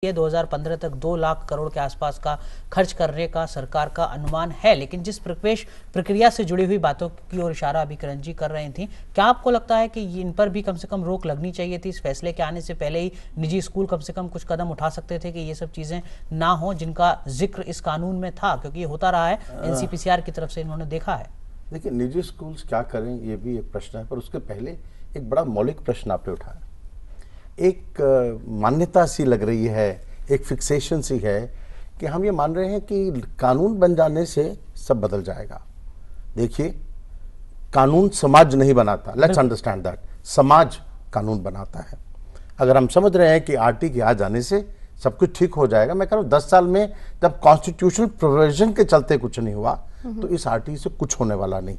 ये 2015 तक 2 लाख करोड़ के आसपास का खर्च करने का सरकार का अनुमान है। लेकिन जिस प्रक्रिया से जुड़ी हुई बातों की ओर इशारा अभी किरण जी कर रही थी, क्या आपको लगता है कि इन पर भी कम से कम रोक लगनी चाहिए थी? इस फैसले के आने से पहले ही निजी स्कूल कम से कम कुछ कदम उठा सकते थे कि ये सब चीजें ना हो जिनका जिक्र इस कानून में था, क्योंकि ये होता रहा है, एनसीपीसीआर की तरफ से इन्होंने देखा है। देखिए, निजी स्कूल्स क्या करें ये भी एक प्रश्न है, पर उसके पहले एक बड़ा मौलिक प्रश्न आपने उठाया। एक मान्यता सी लग रही है, एक फिक्सेशन सी है कि हम ये मान रहे हैं कि कानून बन जाने से सब बदल जाएगा। देखिए, कानून समाज नहीं बनाता, लेट्स अंडरस्टैंड दैट। समाज कानून बनाता है। अगर हम समझ रहे हैं कि आरटी के आ जाने से सब कुछ ठीक हो जाएगा, मैं कह रहा हूँ 10 साल में जब कॉन्स्टिट्यूशनल प्रोविजन के चलते कुछ नहीं हुआ तो इस आरटी से कुछ होने वाला नहीं।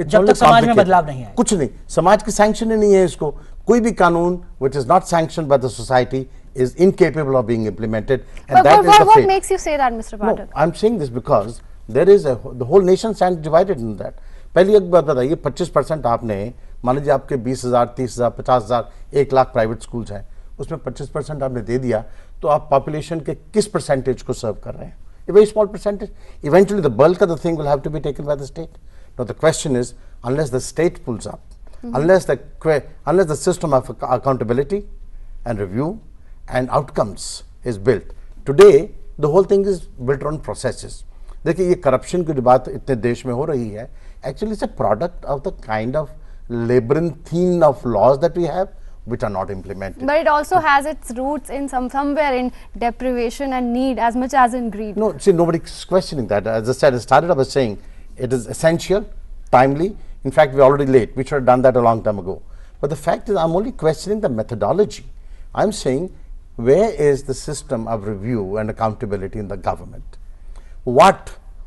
जब तक समाज में बदलाव नहीं आए, कुछ नहीं, समाज की सैंक्शन ही नहीं है इसको। कोई भी कानून which is not sanctioned by the society is incapable of being implemented, and that is the fate. What makes you say that, Mr. Pathak? No, I'm saying this because there is the whole nation stands divided in that. पहली एक बात बताइए, 25% आपने मान लीजिए आपके 20,000, 30,000, 50,000, 1 lakh private schools हैं, उसमें 25% आपने दे दिया, तो आप पॉपुलेशन के किस परसेंटेज को सर्व कर रहे हैं? A very small percentage. Eventually the bulk of the thing will have to be taken by the state. Now the question is, unless the state pulls up, unless the system of accountability and review and outcomes is built, today the whole thing is built on processes. देखिए, ये corruption की बात इतने देश में हो रही है, actually it's a product of the kind of labyrinthine of laws that we have which are not implemented. But it also has its roots in somewhere in deprivation and need as much as in greed. No, see, nobody's questioning that. As I said, I started off by saying it is essential, timely. In fact, we're already late. We should have done that a long time ago. But the fact is, I'm only questioning the methodology. I'm saying, where is the system of review and accountability in the government?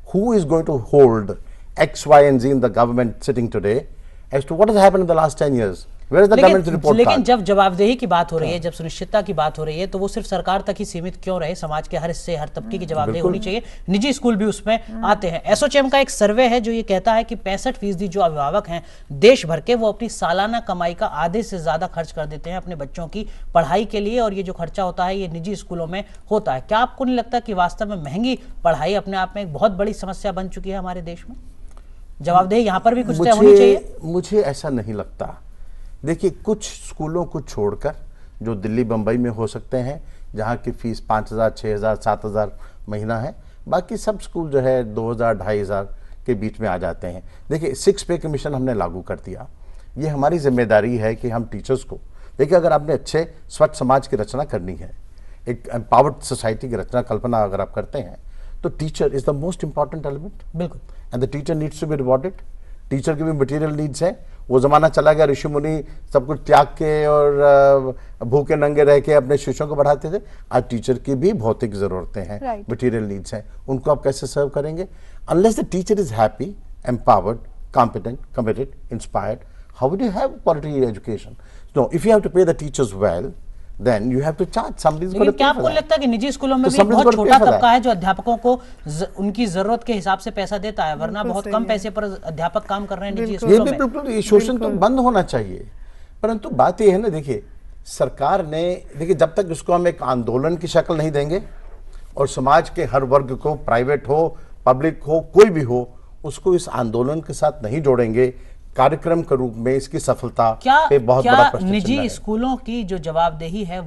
Who is going to hold X, Y, and Z in the government sitting today as to what has happened in the last 10 years? लेकिन जब जवाबदेही की बात हो रही है, जब सुनिश्चितता की बात हो रही है, तो वो सिर्फ सरकार तक ही सीमित क्यों रहे? समाज के हर हिस्से, हर तबके की जवाबदेही होनी चाहिए। निजी स्कूल भी उसमें आते हैं। एसोचैम का एक सर्वे है जो ये कहता है कि 65% जो अभिभावक हैं देश भर के, वो अपनी सालाना कमाई का आधे से ज्यादा खर्च कर देते हैं अपने बच्चों की पढ़ाई के लिए, और ये जो खर्चा होता है ये निजी स्कूलों में होता है। क्या आपको नहीं लगता कि वास्तव में महंगी पढ़ाई अपने आप में एक बहुत बड़ी समस्या बन चुकी है हमारे देश में? जवाबदेही यहाँ पर भी कुछ तय होनी चाहिए। मुझे ऐसा नहीं लगता। देखिए, कुछ स्कूलों को छोड़कर जो दिल्ली बंबई में हो सकते हैं, जहाँ की फीस 5,000, 6,000, 7,000 महीना है, बाकी सब स्कूल जो है 2,000, 2,500 के बीच में आ जाते हैं। देखिए, 6 पे कमीशन हमने लागू कर दिया। ये हमारी जिम्मेदारी है कि हम टीचर्स को, देखिए, अगर आपने अच्छे स्वच्छ समाज की रचना करनी है, एक एम्पावर्ड सोसाइटी की रचना कल्पना अगर आप करते हैं, तो teacher is the most important element. बिल्कुल। And the teacher needs to be rewarded. Teacher की भी मटेरियल नीड्स है। वो जमाना चला गया, ऋषि मुनि सब कुछ त्याग के और भूखे नंगे रह के अपने शिष्यों को बढ़ाते थे। आज टीचर की भी भौतिक जरूरतें हैं, मटेरियल नीड्स हैं, उनको आप कैसे सर्व करेंगे? Unless the teacher is happy, empowered, competent, committed, inspired, how would you have quality education? No, if you have to pay the teachers well, then you have to charge somebody's going to pay for that. क्या आपको लगता है कि निजी स्कूलों में भी बहुत छोटा तबका है जो अध्यापकों को उनकी जरूरत के हिसाब से पैसा देता है, वरना बहुत कम पैसे पर अध्यापक काम कर रहे हैं निजी स्कूलों में? ये बिल्कुल, ये शोषण तो बंद होना चाहिए। परंतु बात ये है ना, देखिए, सरकार ने, देखिए, जब तक इसको हम एक आंदोलन की शक्ल नहीं देंगे और समाज के हर वर्ग को, प्राइवेट हो, पब्लिक हो, कोई भी हो, उसको इस आंदोलन के साथ नहीं जोड़ेंगे कार्यक्रम के रूप में, इसकी सफलता पे बहुत बड़ा प्रश्न चिन्ह है। निजी स्कूलों की जो जवाबदेही है